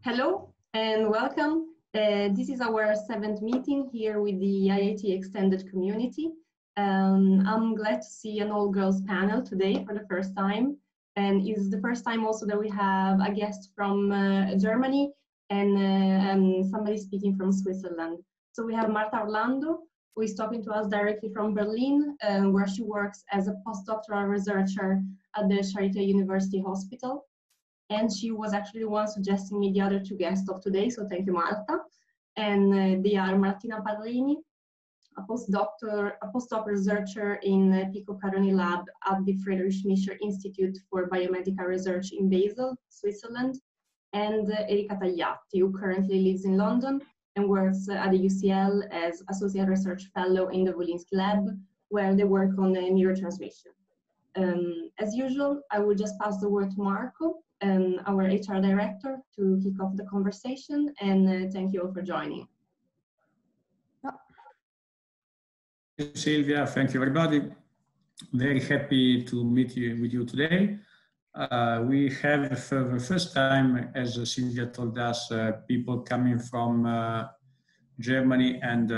Hello and welcome. This is our 7th meeting here with the IIT extended community. I'm glad to see an all-girls panel today for the first time. And it's the first time also that we have a guest from Germany and somebody speaking from Switzerland. So we have Marta Orlando, who is talking to us directly from Berlin, where she works as a postdoctoral researcher at the Charitè University Hospital. And she was actually the one suggesting me the other two guests of today, so thank you, Marta. And they are Martina Parrini, a postdoc researcher in Pico Caroni Lab at the Friedrich Miescher Institute for Biomedical Research in Basel, Switzerland, and Erica Tagliatti, who currently lives in London and works at the UCL as Associate Research Fellow in the Wolinski Lab, where they work on neurotransmission. As usual, I will just pass the word to Marco, our HR director, to kick off the conversation, and thank you all for joining. Thank you, Silvia. Thank you, everybody. Very happy to meet with you today. We have for the first time, as Silvia told us, people coming from Germany and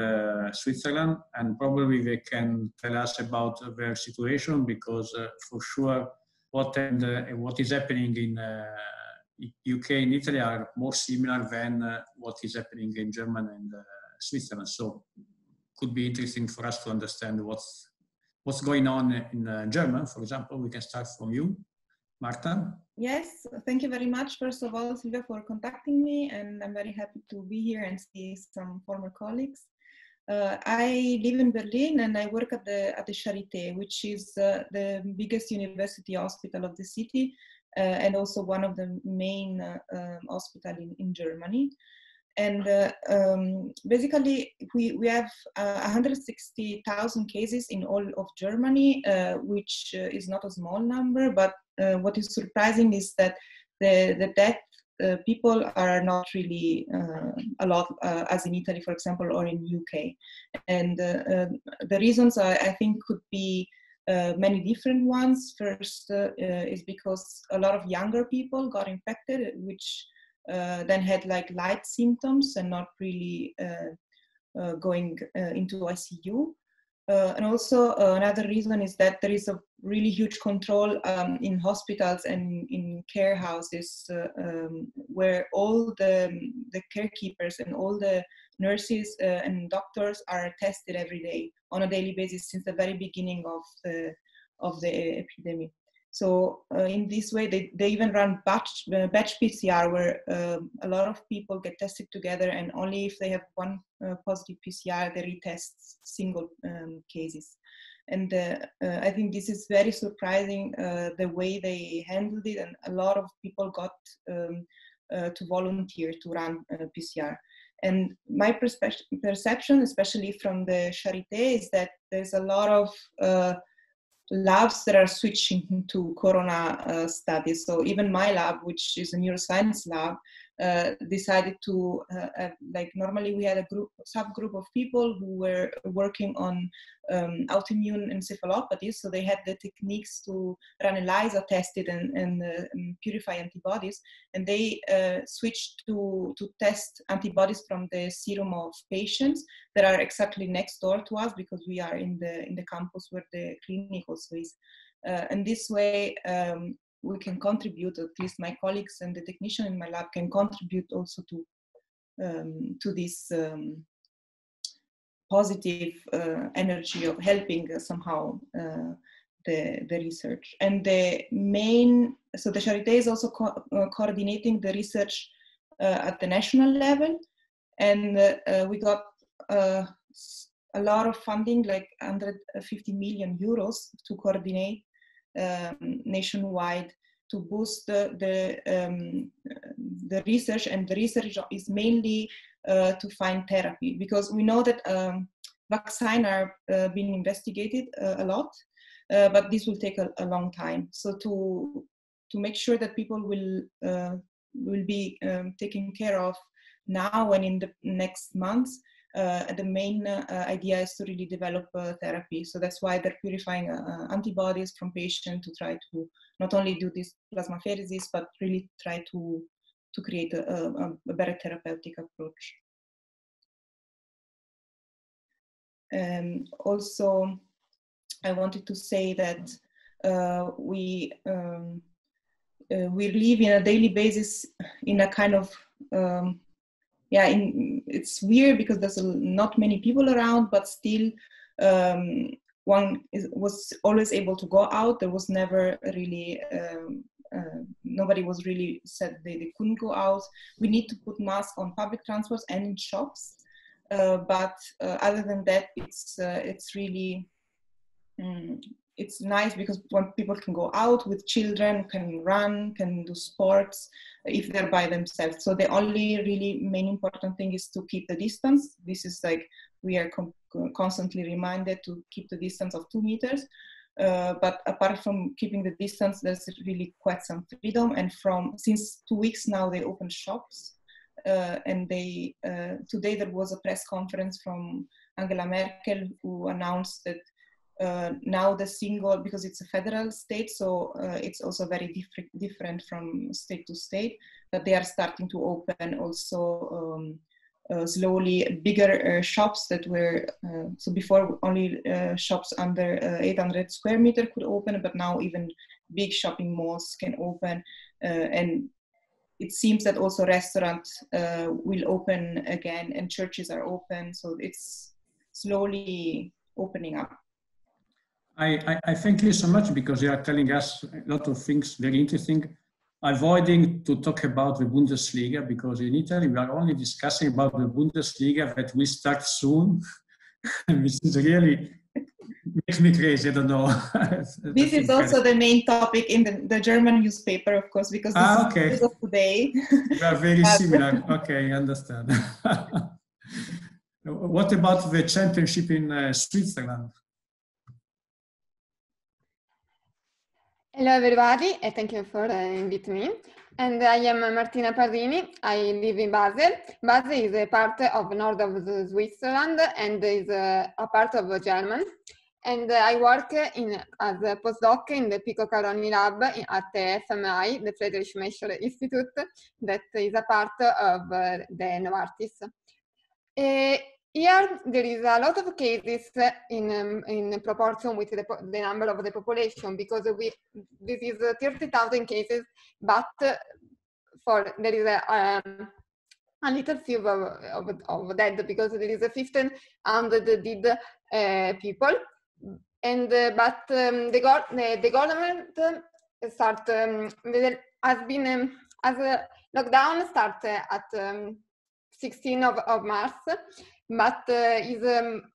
Switzerland, and probably they can tell us about their situation, because for sure what is happening in UK and Italy are more similar than what is happening in Germany and Switzerland. So could be interesting for us to understand what's going on in German. For example, we can start from you, Marta. Yes, thank you very much, first of all, Silvia, for contacting me, and I'm very happy to be here and see some former colleagues. I live in Berlin and I work at the Charitè, which is the biggest university hospital of the city and also one of the main hospitals in Germany. And basically, we have 160,000 cases in all of Germany, which is not a small number, but what is surprising is that the death people are not really a lot as in Italy, for example, or in UK. And the reasons I think could be many different ones. First is because a lot of younger people got infected, which then had like light symptoms and not really going into ICU. And also another reason is that there is a really huge control in hospitals and in care houses where all the carekeepers and all the nurses and doctors are tested every day on a daily basis since the very beginning of the epidemic. So in this way, they even run batch PCR where a lot of people get tested together, and only if they have one positive PCR, they retest single cases. And I think this is very surprising, the way they handled it, and a lot of people got to volunteer to run PCR. And my perception, especially from the Charitè, is that there's a lot of labs that are switching to corona studies. So even my lab, which is a neuroscience lab, decided to like normally we had a subgroup of people who were working on autoimmune encephalopathies. So they had the techniques to run ELISA tested and purify antibodies, and they switched to test antibodies from the serum of patients that are exactly next door to us, because we are in the campus where the clinic also is. And this way we can contribute, at least my colleagues and the technician in my lab can contribute also to this positive energy of helping somehow the research. And so the Charitè is also coordinating the research at the national level, and we got a lot of funding, like 150 million euros to coordinate nationwide to boost the research. And the research is mainly to find therapy, because we know that vaccines are being investigated a lot, but this will take a long time. So to make sure that people will be taken care of now and in the next months, the main idea is to really develop therapy. So that's why they're purifying antibodies from patients to try to not only do this plasmapheresis, but really try to to create a better therapeutic approach. Also, I wanted to say that we live in a daily basis in a kind of it's weird because there's not many people around, but still was always able to go out. There was never really nobody was really said they couldn't go out. We need to put masks on public transports and in shops, but other than that, it's really it's nice because when people can go out with children, can run, can do sports if they're by themselves. So the only really main important thing is to keep the distance. This is like we are constantly reminded to keep the distance of 2 meters. But apart from keeping the distance, there's really quite some freedom. And since 2 weeks now, they open shops. And today there was a press conference from Angela Merkel who announced that now because it's a federal state, so it's also very different from state to state, that they are starting to open also slowly bigger shops that were, so before only shops under 800 square meter could open, but now even big shopping malls can open. And it seems that also restaurants will open again and churches are open, so it's slowly opening up. I thank you so much because you are telling us a lot of things very interesting. Avoiding to talk about the Bundesliga because in Italy we are only discussing about the Bundesliga that will start soon, which is really makes me crazy. I don't know. This is also the main topic in the German newspaper, of course, because this is of today. We are very similar. Okay, I understand. What about the championship in Switzerland? Hello everybody, and thank you for inviting me. And I am Martina Parrini. I live in Basel. Basel is a part of north of Switzerland and is a part of Germany. And I work as a postdoc in the Pico Caroni lab at the FMI, the Friedrich Miescher Institute, that is a part of the Novartis. Here there is a lot of cases in proportion with the number of the population, because this is 30,000 cases, but there is a little few of dead, because there is 1,500 dead people, and but the government as a lockdown started at 16th of March. But is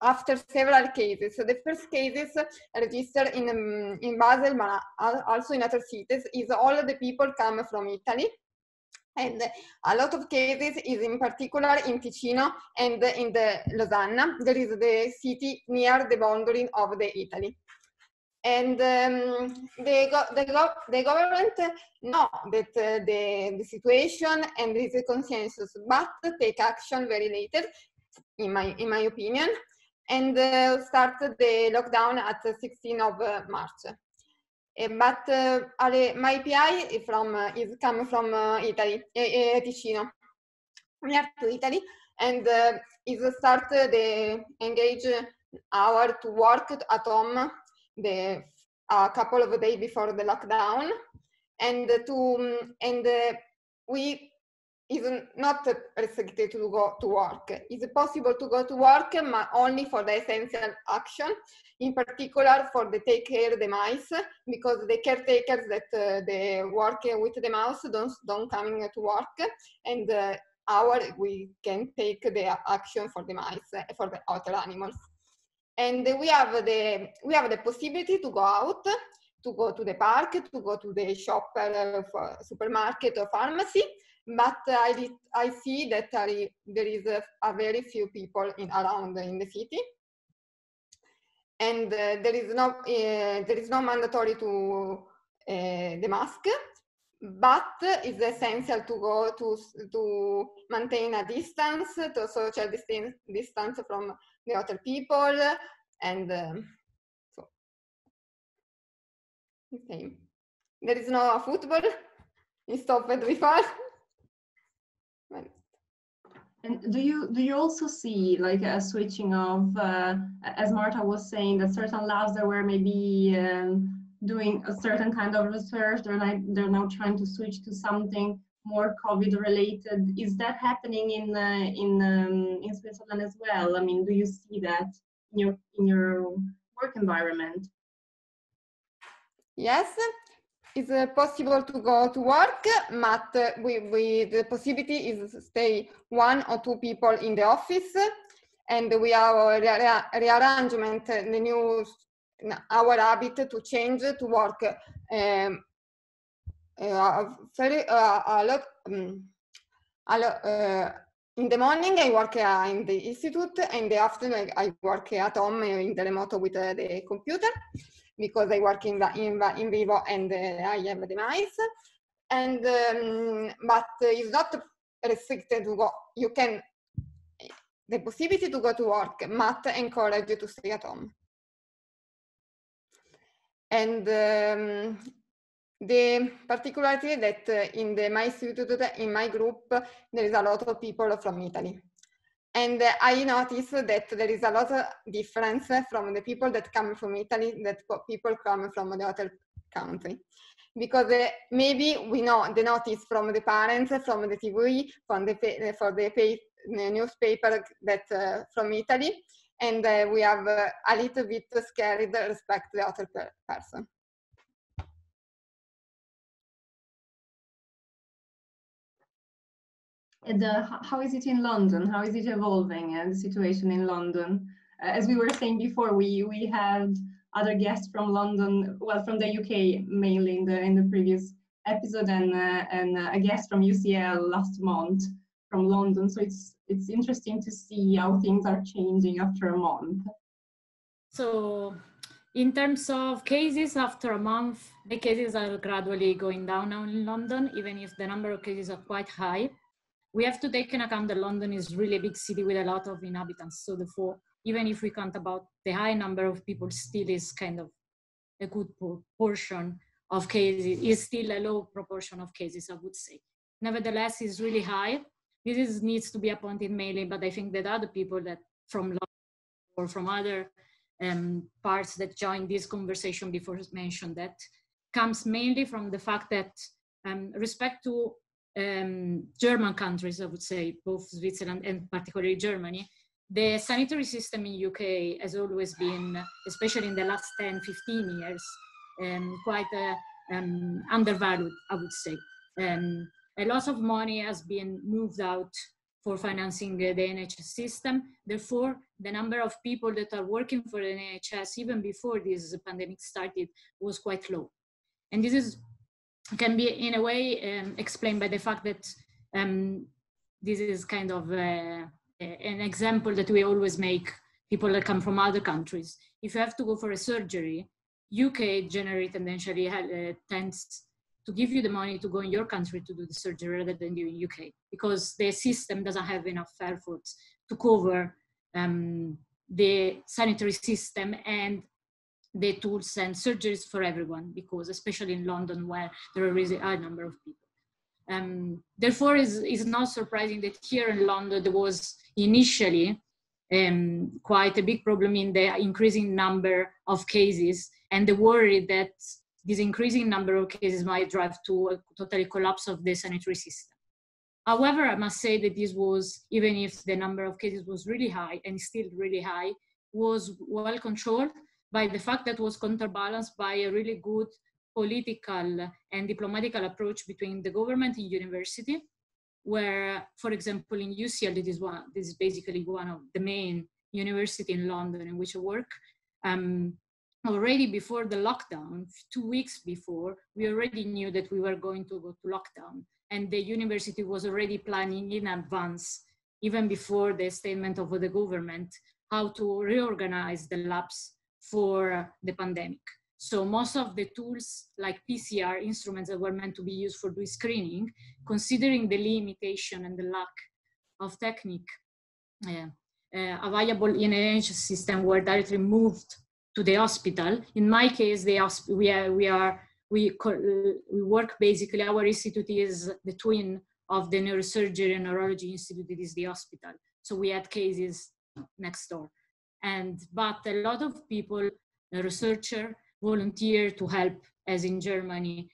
after several cases. So the first cases registered in Basel, but also in other cities, is all the people come from Italy. And a lot of cases is in particular in Ticino and in the Lausanne. There is the city near the boundary of the Italy. And the government know that the situation and is a consensus, but take action very later, in my opinion, and started the lockdown at 16th of March. But my PI is coming from Italy, Ticino, near to Italy, and is started the engage hour to work at home a couple of days before the lockdown, and we is not restricted to go to work. It's possible to go to work, but only for the essential action, in particular for the take care of the mice, because the caretakers that they work with the mouse don't come to work, and we can take the action for the mice, for the other animals. And we have the possibility to go out, to go to the park, to go to the shop, supermarket or pharmacy. But I see that there is a very few people around in the city, and there is no mandatory to the mask, but it's essential to go to maintain a distance, to social distance from the other people, and so okay. There is no football. It stopped before. And do you also see like a switching of, as Marta was saying, that certain labs that were maybe doing a certain kind of research, they're now trying to switch to something more COVID related? Is that happening in Switzerland as well? I mean, do you see that in your work environment? Yes, it's possible to go to work, but the possibility is to stay 1 or 2 people in the office, and we have a rearrangement, our habit to change to work in the morning I work in the institute, and in the afternoon I work at home in the remote with the computer, because I work in vivo and I have a device. And but it's not restricted to go. You can, the possibility to go to work, but encourage you to stay at home. And the particularity that in my institute, in my group, there is a lot of people from Italy. And I noticed that there is a lot of difference from the people that come from Italy that people come from the other country. Because maybe we know the notice from the parents, from the TV, from the newspaper that from Italy, and we have a little bit scared respect the other person. And how is it in London? How is it evolving, the situation in London? As we were saying before, we had other guests from London, well, from the UK mainly in the previous episode, and a guest from UCL last month from London. So it's interesting to see how things are changing after a month. So in terms of cases, after a month, the cases are gradually going down now in London, even if the number of cases are quite high. We have to take into account that London is really a big city with a lot of inhabitants. So therefore, even if we count about the high number of people, still is kind of a good portion of cases, is still a low proportion of cases, I would say. Nevertheless, it's really high. This needs to be appointed mainly, but I think that other people that from London or from other parts that joined this conversation before mentioned that comes mainly from the fact that respect to German countries, I would say, both Switzerland and particularly Germany, the sanitary system in UK has always been, especially in the last 10, 15 years, quite undervalued, I would say. A lot of money has been moved out for financing the NHS system. Therefore, the number of people that are working for the NHS, even before this pandemic started, was quite low. And this can be in a way explained by the fact that this is kind of an example that we always make people that come from other countries. If you have to go for a surgery, UK generally tendentially tends to give you the money to go in your country to do the surgery rather than do in UK, because the system doesn't have enough efforts to cover the sanitary system and the tools and surgeries for everyone, because especially in London where there are really a high number of people. Therefore, it's not surprising that here in London there was initially quite a big problem in the increasing number of cases, and the worry that this increasing number of cases might drive to a total collapse of the sanitary system. However, I must say that this was, even if the number of cases was really high and still really high, was well controlled by the fact that was counterbalanced by a really good political and diplomatical approach between the government and university, where, for example, in UCL, this is basically one of the main university in London in which I work. Already before the lockdown, 2 weeks before, we already knew that we were going to go to lockdown, and the university was already planning in advance, even before the statement of the government, how to reorganize the labs for the pandemic. So most of the tools like PCR instruments that were meant to be used for doing screening, considering the limitation and the lack of technique available in an NHS system, were directly moved to the hospital. In my case, we work basically, our institute is the twin of the Neurosurgery and Neurology Institute, it is the hospital. So we had cases next door. But a lot of people, researchers, volunteer to help, as in Germany,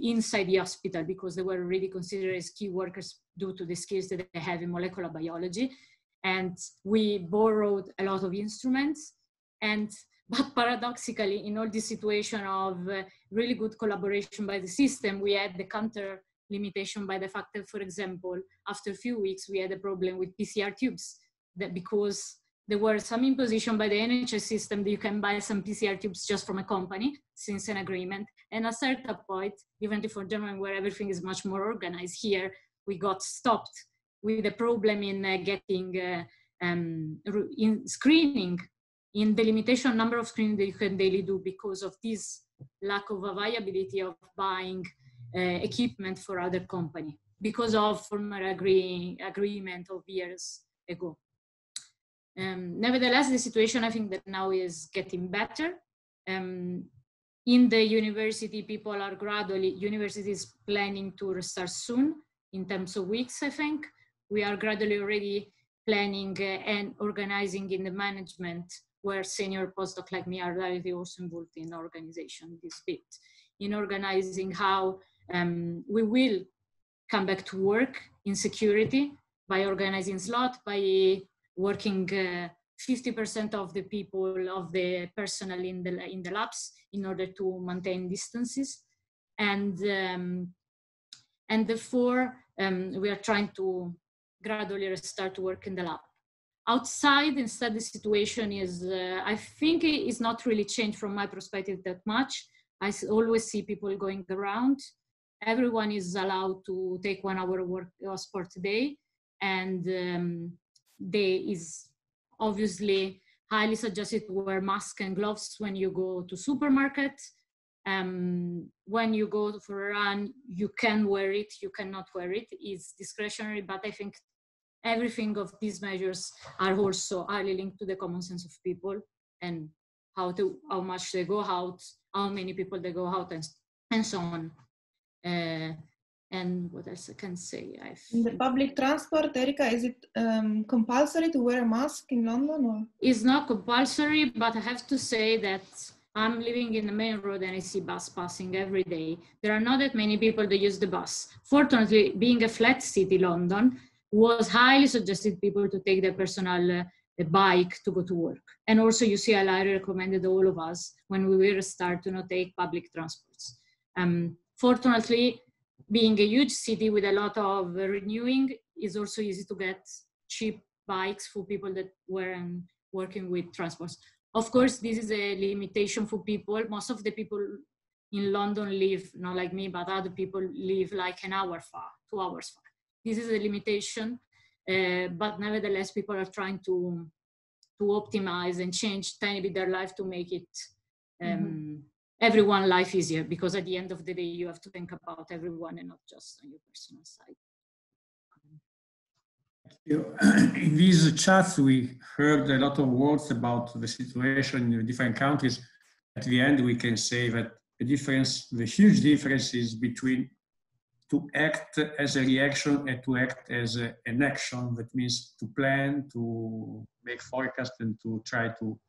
inside the hospital, because they were already considered as key workers due to the skills that they have in molecular biology. And we borrowed a lot of instruments. But paradoxically, in all this situation of really good collaboration by the system, we had the counter limitation by the fact that, for example, after a few weeks, we had a problem with PCR tubes, that because there were some imposition by the NHS system that you can buy some PCR tubes just from a company, since an agreement. And at a certain point, even if for Germany, where everything is much more organized, here we got stopped with the problem in getting in screening, in the limitation number of screening that you can daily do because of this lack of viability of buying equipment for other company because of former agreement of years ago. Nevertheless, the situation I think that now is getting better. In the university, people are gradually, university is planning to restart soon in terms of weeks, I think. We are gradually already planning and organizing in the management where senior postdoc like me are directly also involved in organization this bit, in organizing how we will come back to work in security by organizing slot, by working 50% of the people, of the personnel in the labs in order to maintain distances. And therefore, we are trying to gradually restart to work in the lab. Outside, instead, the situation is, I think it is not really changed from my perspective that much. I always see people going around. Everyone is allowed to take 1 hour work sport a day. And there is obviously highly suggested to wear masks and gloves when you go to supermarket. When you go for a run, you can wear it, you cannot wear it. It's discretionary, but I think everything of these measures are also highly linked to the common sense of people and how much they go out, how many people they go out, and so on. And what else I can say? In the public transport, Erica, is it compulsory to wear a mask in London? Or? It's not compulsory, but I have to say that I'm living in the main road and I see bus passing every day. There are not that many people that use the bus. Fortunately, being a flat city, London was highly suggested people to take their personal bike to go to work. And also UCLI recommended all of us when we will start to not take public transports. Fortunately, being a huge city with a lot of renewing, is also easy to get cheap bikes for people that weren't working with transports. Of course, this is a limitation for people. Most of the people in London live, not like me, but other people live like an hour far, 2 hours far. This is a limitation, but nevertheless, people are trying to optimize and change tiny bit their life to make it everyone's life easier, because at the end of the day, you have to think about everyone and not just on your personal side. In these chats, we heard a lot of words about the situation in different countries. At the end, we can say that the huge difference is between to act as a reaction and to act as an action. That means to plan, to make forecasts, and to try to,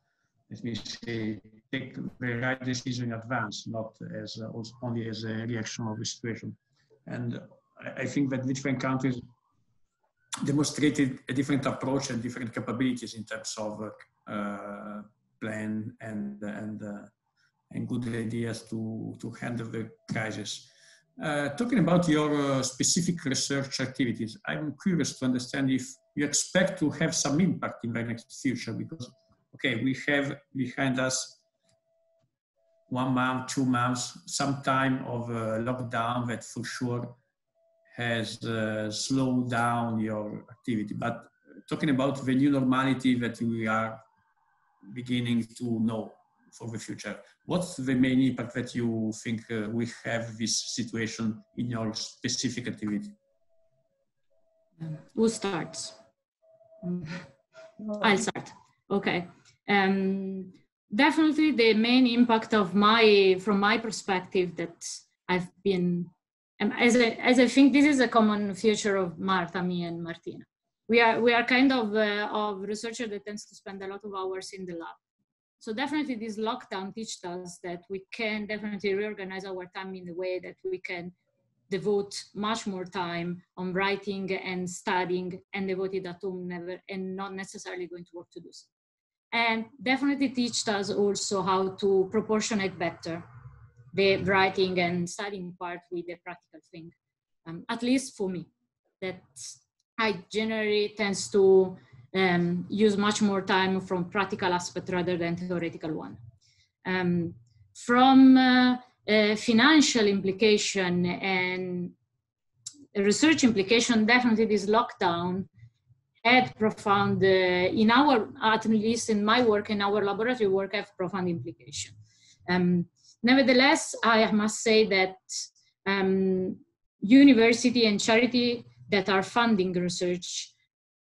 let me say, take the right decision in advance, not as only as a reaction of the situation. And I think that different countries demonstrated a different approach and different capabilities in terms of plan and good ideas to handle the crisis. Talking about your specific research activities, I'm curious to understand if you expect to have some impact in the next future, because, okay, we have behind us 1 month, 2 months, some time of lockdown that for sure has slowed down your activity. But talking about the new normality that we are beginning to know for the future, what's the main impact that you think we have this situation in your specific activity? Who starts? I'll start. Okay. Definitely the main impact of from my perspective that I've been as I think this is a common feature of Marta, me, and Martina. We are kind of researcher that tends to spend a lot of hours in the lab. So definitely this lockdown teaches us that we can definitely reorganize our time in a way that we can devote much more time on writing and studying and devote it at home, and not necessarily going to work to do so. And definitely teaches us also how to proportionate better the writing and studying part with the practical thing. At least for me, that I generally tends to use much more time from practical aspect rather than theoretical one. From a financial implication and a research implication, definitely this lockdown had profound, in our, at least in my work, in our laboratory work, have profound implication. Nevertheless, I must say that university and charity that are funding research,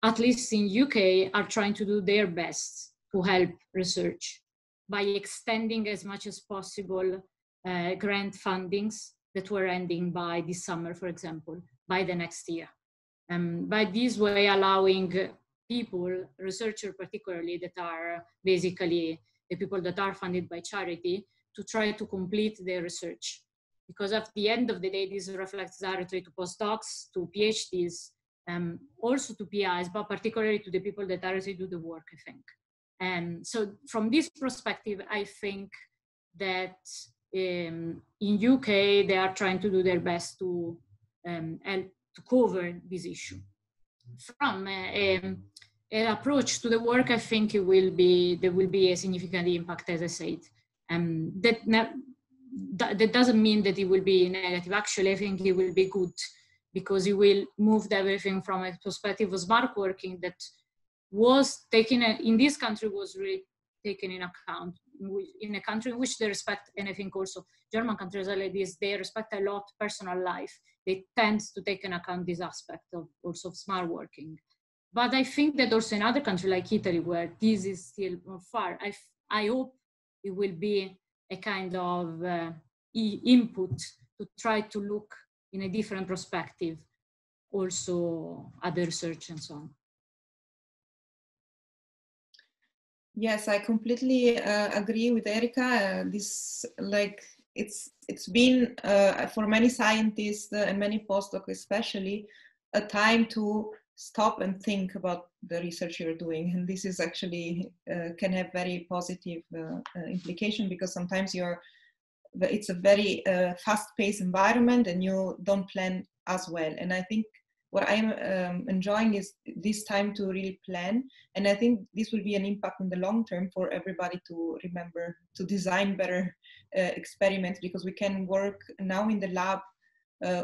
at least in UK, are trying to do their best to help research by extending as much as possible grant fundings that were ending by this summer, for example, by the next year. By this way, allowing people, researchers particularly, that are basically the people that are funded by charity, to try to complete their research. Because at the end of the day, this reflects directly to postdocs, to PhDs, also to PIs, but particularly to the people that directly do the work, I think. And so from this perspective, I think that in UK, they are trying to do their best to help to cover this issue. From an approach to the work, I think there will be a significant impact, as I said. That doesn't mean that it will be negative. Actually, I think it will be good, because it will move everything from a perspective of smart working that was taken in this country, was really taken in account in a country in which they respect, and I think also German countries like this, they respect a lot personal life. They tend to take into account this aspect of also of smart working. But I think that also in other countries like Italy, where this is still more far, I hope it will be a kind of input to try to look in a different perspective also at the research and so on. Yes, I completely agree with Erica. This, like, it's been for many scientists and many postdocs especially, a time to stop and think about the research you're doing, and this is actually can have very positive implication, because sometimes it's a very fast-paced environment and you don't plan as well. And I think what I'm enjoying is this time to really plan, and I think this will be an impact in the long term for everybody to remember to design better experiments, because we can work now in the lab.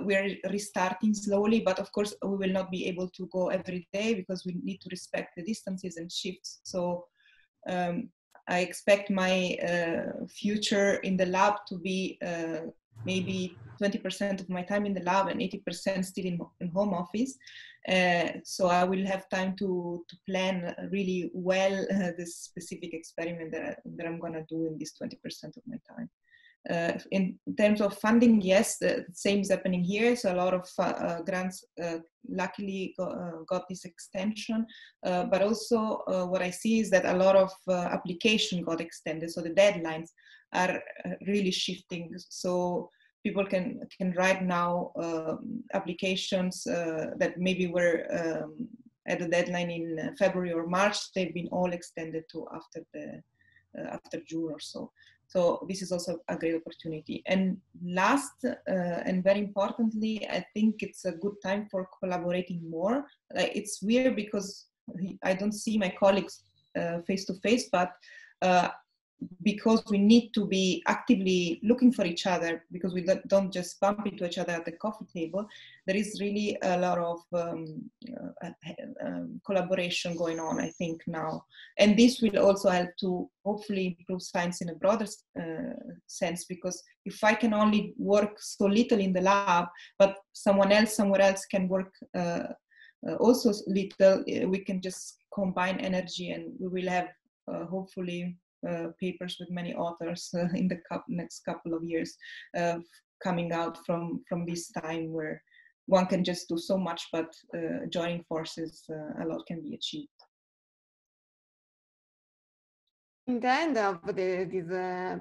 We are restarting slowly, but of course we will not be able to go every day because we need to respect the distances and shifts. So I expect my future in the lab to be maybe 20% of my time in the lab and 80% still in home office. So I will have time to plan really well this specific experiment that I'm going to do in this 20% of my time. In terms of funding, yes, the same is happening here. So a lot of grants luckily got this extension, but also what I see is that a lot of application got extended. So the deadlines are really shifting. So people can write now applications that maybe were at the deadline in February or March. They've been all extended to after June or so. So this is also a great opportunity. And last and very importantly, I think it's a good time for collaborating more. It's weird because I don't see my colleagues face to face, but because we need to be actively looking for each other, because we don't just bump into each other at the coffee table, there is really a lot of collaboration going on, I think, now. And this will also help to hopefully improve science in a broader sense, because if I can only work so little in the lab, but someone else somewhere else can work also little, we can just combine energy and we will have hopefully papers with many authors in the next couple of years coming out from this time where one can just do so much, but joining forces, a lot can be achieved. In the end of this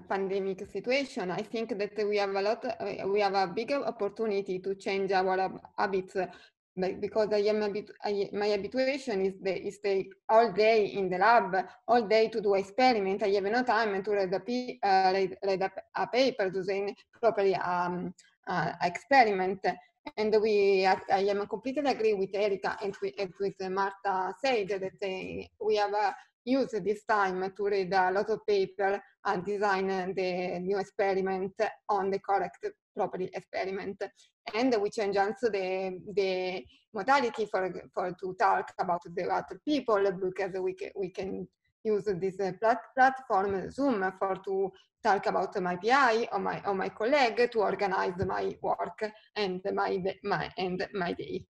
pandemic situation, I think that we have a big opportunity to change our habits, because my habituation is stay all day in the lab, all day to do experiment. I have no time to read a paper to do properly experiment. And I am completely agree with Erica and with Marta said that we have use this time to read a lot of paper and design the new experiment on the correct properly experiment. And we change also the modality for to talk about the other people, because we can use this platform Zoom for to talk about my PI or my colleague to organize my work and my day.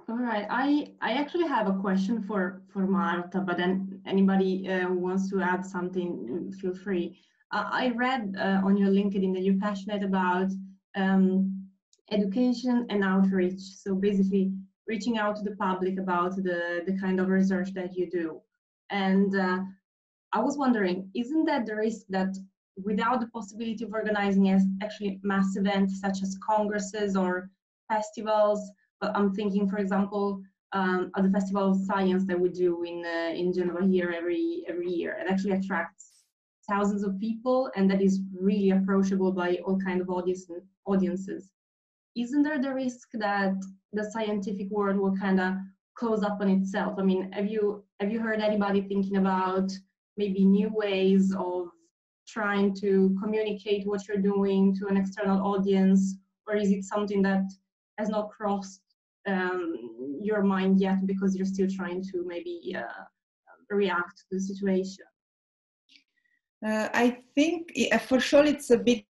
All right, I actually have a question for Marta, but then anybody who wants to add something, feel free. I read on your LinkedIn that you're passionate about education and outreach. So basically reaching out to the public about the kind of research that you do. And I was wondering, isn't that the risk that without the possibility of organizing actually mass events such as congresses or festivals, I'm thinking, for example, at the Festival of Science that we do in Genova here every year. It actually attracts thousands of people, and that is really approachable by all kinds of audiences. Isn't there the risk that the scientific world will kind of close up on itself? I mean, have you heard anybody thinking about maybe new ways of trying to communicate what you're doing to an external audience, or is it something that has not crossed your mind yet because you're still trying to maybe react to the situation? I think for sure it's a big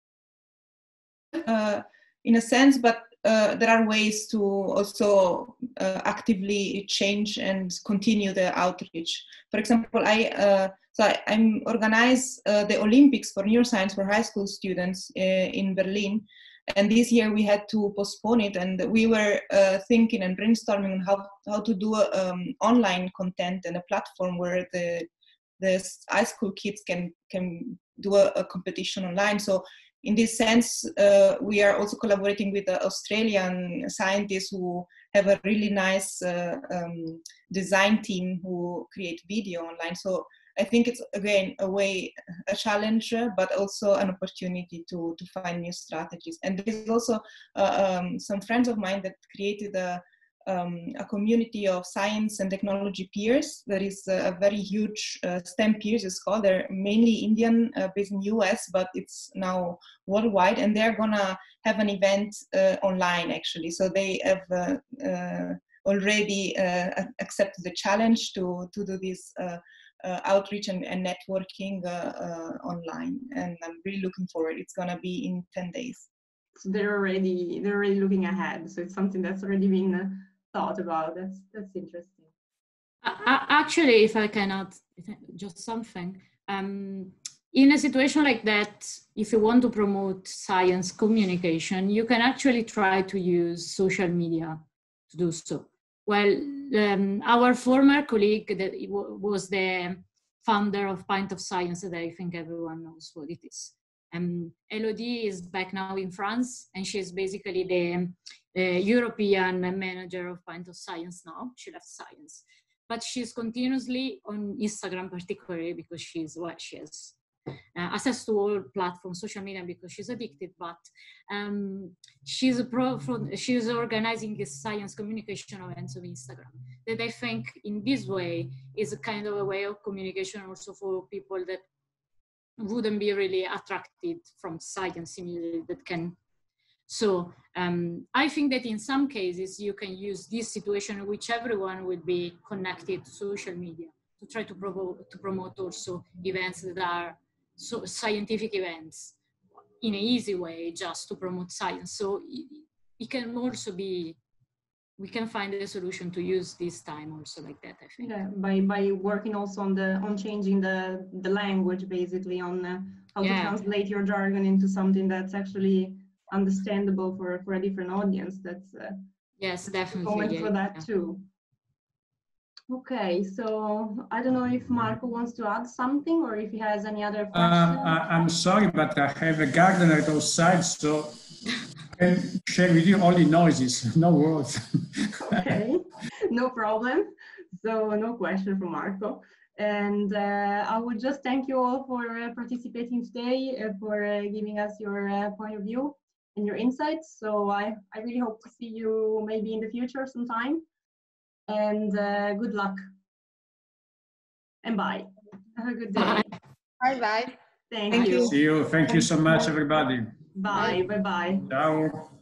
in a sense, but there are ways to also actively change and continue the outreach. For example, I'm organize the Olympics for neuroscience for high school students in Berlin. And this year we had to postpone it, and we were thinking and brainstorming on how to do online content and a platform where the high school kids can do a competition online. So in this sense, we are also collaborating with the Australian scientists who have a really nice design team who create video online. So I think it's, again, a challenge, but also an opportunity to find new strategies. And there's also some friends of mine that created a community of science and technology peers. There is a very huge STEM peers, it's called. They're mainly Indian, based in US, but it's now worldwide. And they're gonna have an event online, actually. So they have already accepted the challenge to do this outreach and networking online, and I'm really looking forward. It's gonna be in 10 days. So they're already looking ahead. So it's something that's already been thought about. That's interesting. Actually, if I can add just something, in a situation like that, if you want to promote science communication, you can actually try to use social media to do so. Well, our former colleague that was the founder of Pint of Science, that I think everyone knows what it is. Elodie is back now in France, and she's basically the European manager of Pint of Science now. She left science, but she's continuously on Instagram, particularly because she has access to all platforms, social media, because she's addicted. But she's organizing this science communication events on Instagram. That I think in this way is a kind of a way of communication also for people that wouldn't be really attracted from science immediately, that can. So I think that in some cases you can use this situation in which everyone will be connected to social media to try to promote also events that are scientific events in an easy way, just to promote science. So it can also be, we can find a solution to use this time also like that, I think. Yeah, by working also on changing the language, basically, on how to translate your jargon into something that's actually understandable for a different audience. That's yes, definitely a moment for that too. Okay, so I don't know if Marco wants to add something or if he has any other questions. I'm sorry, but I have a gardener outside, so I can share with you only noises, no words. Okay, no problem. So no question from Marco. And I would just thank you all for participating today, for giving us your point of view and your insights. So I really hope to see you maybe in the future sometime. And good luck. And bye. Have a good day. Bye-bye. Thank you. See you. Thank you so much, everybody. Bye. Bye-bye. Ciao.